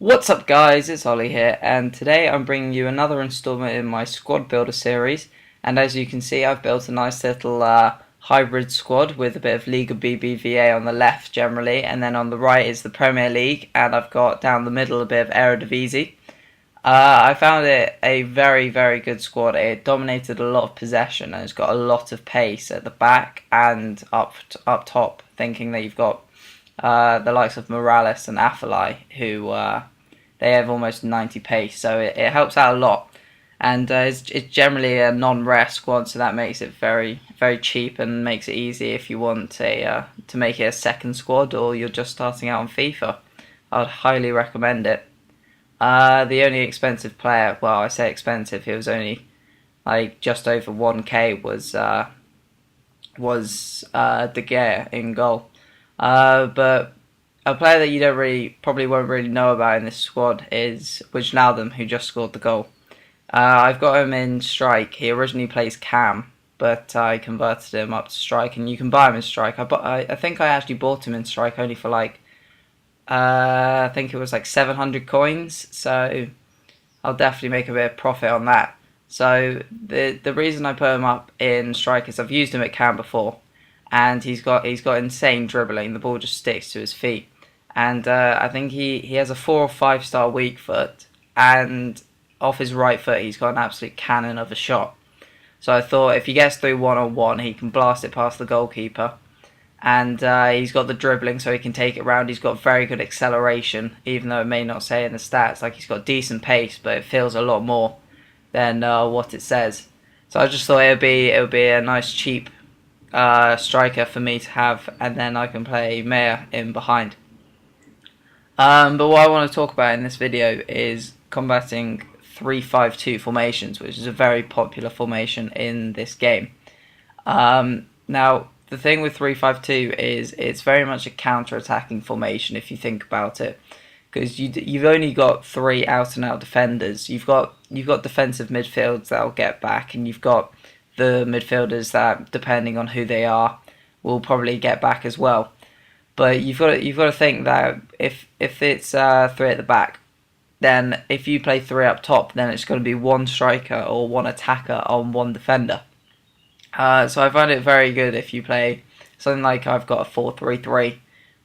What's up guys, it's Ollie here, and today I'm bringing you another installment in my squad builder series. And as you can see, I've built a nice little hybrid squad with a bit of Liga BBVA on the left generally, and then on the right is the Premier League, and I've got down the middle a bit of Eredivisie. I found it a very, very good squad. It dominated a lot of possession and it's got a lot of pace at the back and up top, thinking that you've got the likes of Morales and Afellay, who they have almost 90 pace, so it helps out a lot. And it's generally a non-rare squad, so that makes it very, very cheap and makes it easy if you want to make it a second squad or you're just starting out on FIFA. I'd highly recommend it. The only expensive player, well, I say expensive, it was only like just over 1k, was De Gea in goal. But a player that you don't really, probably won't really know about in this squad is Wijnaldum, who just scored the goal. I've got him in strike. He originally plays cam, but I converted him up to strike, and you can buy him in strike. I think I actually bought him in strike only for like, I think it was like 700 coins, so I'll definitely make a bit of profit on that. So the reason I put him up in strike is I've used him at cam before, and he's got insane dribbling. The ball just sticks to his feet, and I think he has a 4 or 5 star weak foot, and off his right foot he's got an absolute cannon of a shot. So I thought if he gets through 1-on-1, he can blast it past the goalkeeper, and he's got the dribbling so he can take it around. He's got very good acceleration, even though it may not say in the stats. Like, he's got decent pace, but it feels a lot more than what it says. So I just thought it would be a nice cheap striker for me to have, and then I can play Maya in behind. But what I want to talk about in this video is combating 3-5-2 formations, which is a very popular formation in this game. Now, the thing with 3-5-2 is it's very much a counter-attacking formation if you think about it, because you've only got three out-and-out defenders. You've got defensive midfields that'll get back, and you've got the midfielders that, depending on who they are, will probably get back as well. But you've got to think that if it's three at the back, then if you play three up top, then it's going to be one striker or one attacker on one defender. So I find it very good if you play something like I've got a 4-3-3,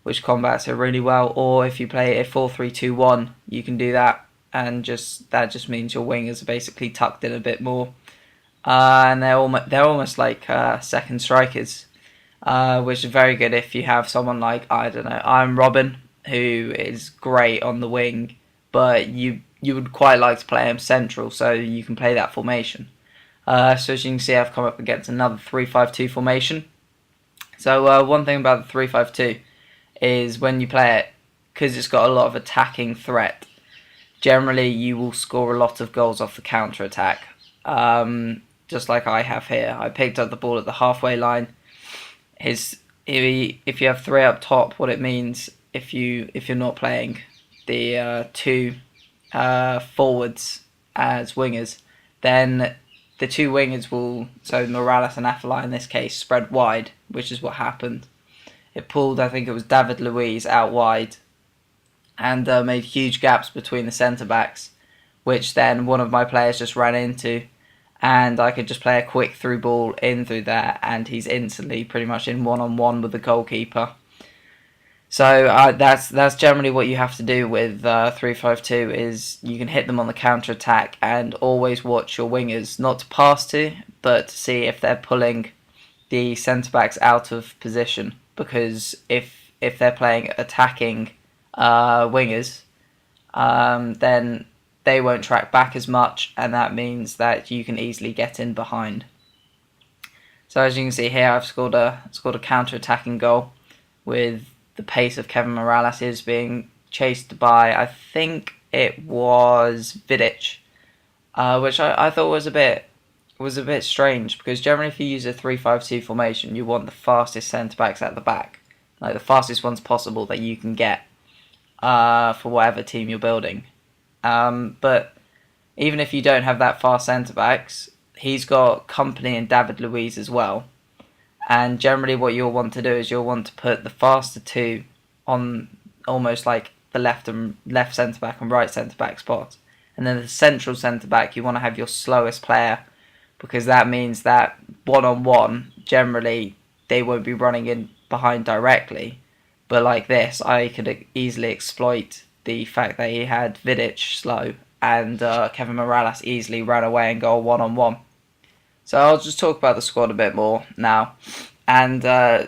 which combats it really well, or if you play a 4-3-2-1, you can do that, and that just means your wingers are basically tucked in a bit more, and they're almost like second strikers, which is very good if you have someone like, I don't know, I'm Robin, who is great on the wing, but you would quite like to play him central, so you can play that formation. So as you can see, I've come up against another 3-5-2 formation. So one thing about the 3-5-2 is when you play it, because it's got a lot of attacking threat, generally you will score a lot of goals off the counter attack. Just like I have here, I picked up the ball at the halfway line. If you have three up top, what it means if you're not playing the two forwards as wingers, then the two wingers will, so Morales and Afellay in this case, spread wide, which is what happened. It pulled, I think it was David Luiz out wide, and made huge gaps between the centre-backs, which then one of my players just ran into, and I could just play a quick through ball in through there, and he's instantly pretty much in one-on-one with the goalkeeper. So that's generally what you have to do with 3-5-2, is you can hit them on the counter attack and always watch your wingers, not to pass to, but to see if they're pulling the centre backs out of position. Because if they're playing attacking wingers, then they won't track back as much, and that means that you can easily get in behind. So as you can see here, I've scored a counter attacking goal with the pace of Kevin Morales is being chased by, I think it was Vidic, which I thought was a bit strange, because generally if you use a 3-5-2 formation, you want the fastest centre backs at the back, like the fastest ones possible that you can get for whatever team you're building. But even if you don't have that fast centre backs, he's got company and David Luiz as well. And generally what you'll want to do is you'll want to put the faster two on almost like the left centre back and right centre back spots. And then the central centre back, you want to have your slowest player, because that means that one-on-one, generally, they won't be running in behind directly. But like this, I could easily exploit the fact that he had Vidic slow and Kevin Morales easily ran away and go one-on-one. So I'll just talk about the squad a bit more now. And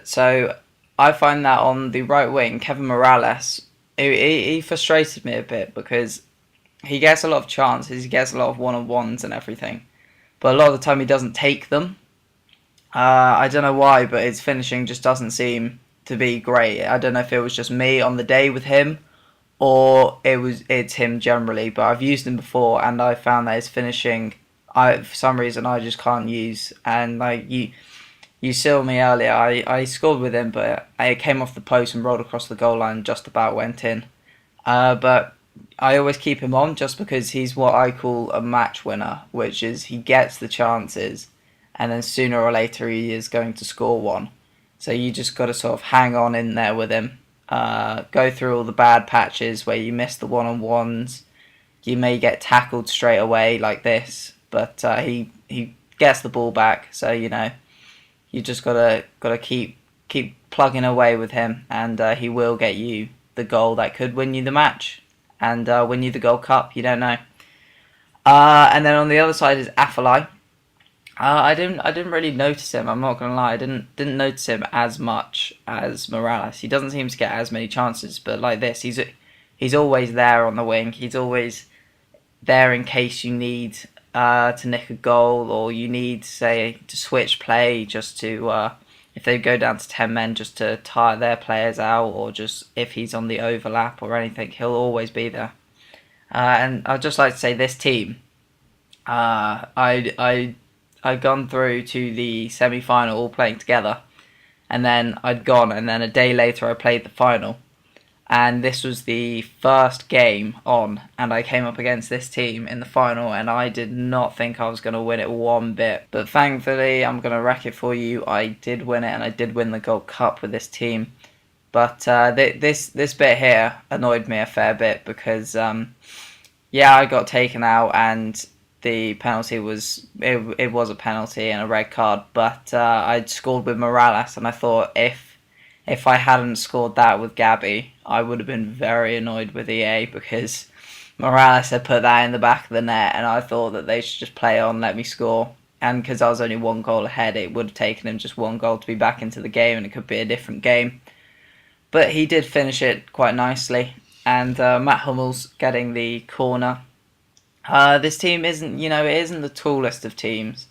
so I find that on the right wing, Kevin Morales, he frustrated me a bit because he gets a lot of chances, he gets a lot of one-on-ones and everything. But a lot of the time he doesn't take them. I don't know why, but his finishing just doesn't seem to be great. I don't know if it was just me on the day with him, or it's him generally. But I've used him before, and I found that his finishing, for some reason, I just can't use. And like you saw me earlier, I scored with him, but I came off the post and rolled across the goal line, just about went in. But I always keep him on just because he's what I call a match winner, which is he gets the chances, and then sooner or later he is going to score one. So you just got to sort of hang on in there with him. Go through all the bad patches where you miss the one-on-ones. You may get tackled straight away like this, but he gets the ball back. So you just gotta keep plugging away with him, and he will get you the goal that could win you the match and win you the Gold Cup. You don't know. And then on the other side is Afellay. I didn't really notice him. I'm not gonna lie. I didn't notice him as much as Morales. He doesn't seem to get as many chances, but like this, he's always there on the wing. He's always there in case you need to nick a goal, or you need, say, to switch play, just to if they go down to 10 men, just to tire their players out, or just if he's on the overlap or anything, he'll always be there. And I'd just like to say this team, I'd gone through to the semi-final all playing together, and then I'd gone, and then a day later I played the final. And this was the first game on, and I came up against this team in the final, and I did not think I was going to win it one bit. But thankfully, I'm going to wreck it for you, I did win it, and I did win the Gold Cup with this team. But this bit here annoyed me a fair bit because, yeah, I got taken out, and the penalty was it was a penalty and a red card. But I'd scored with Morales, and I thought if I hadn't scored that with Gabby, I would have been very annoyed with EA, because Morales had put that in the back of the net, and I thought that they should just play on, let me score. And because I was only one goal ahead, it would have taken him just one goal to be back into the game, and it could be a different game. But he did finish it quite nicely, and Matt Hummels getting the corner. This team isn't the tallest of teams,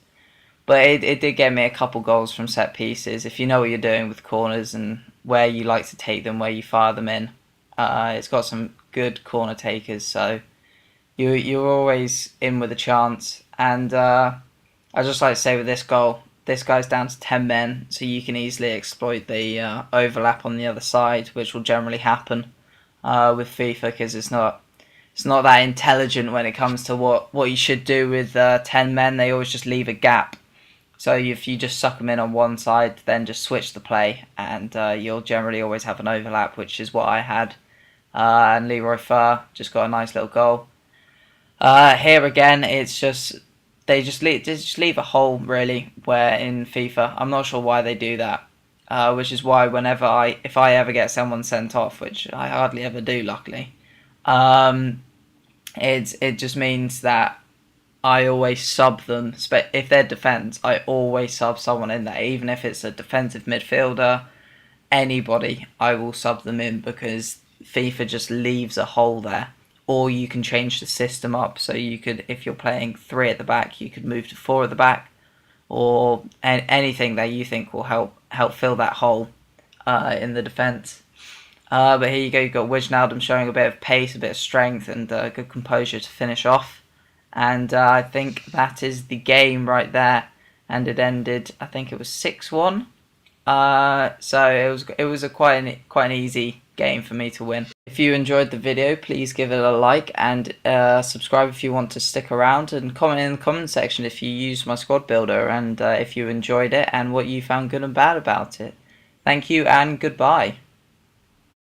but it did get me a couple goals from set pieces. If you know what you're doing with corners and where you like to take them, where you fire them in, it's got some good corner takers. So you're always in with a chance. And I just like to say with this goal, this guy's down to 10 men, so you can easily exploit the overlap on the other side, which will generally happen with FIFA, because it's not that intelligent when it comes to what you should do with 10 men. They always just leave a gap. So if you just suck them in on one side, then just switch the play, and you'll generally always have an overlap, which is what I had. And Leroy Fer just got a nice little goal. Here again, it's just they just leave a hole, really, where in FIFA. I'm not sure why they do that. Which is why if I ever get someone sent off, which I hardly ever do, luckily, it just means that I always sub them. If they're defence, I always sub someone in there, even if it's a defensive midfielder, anybody, I will sub them in, because FIFA just leaves a hole there. Or you can change the system up, so you could, if you're playing 3 at the back, you could move to 4 at the back, or anything that you think will help fill that hole in the defence. But here you go, you've got Wijnaldum showing a bit of pace, a bit of strength, and good composure to finish off. And I think that is the game right there. And it ended, I think it was 6-1. So it was quite an easy game for me to win. If you enjoyed the video, please give it a like, and subscribe if you want to stick around, and comment in the comment section if you used my squad builder, and if you enjoyed it and what you found good and bad about it. Thank you, and goodbye.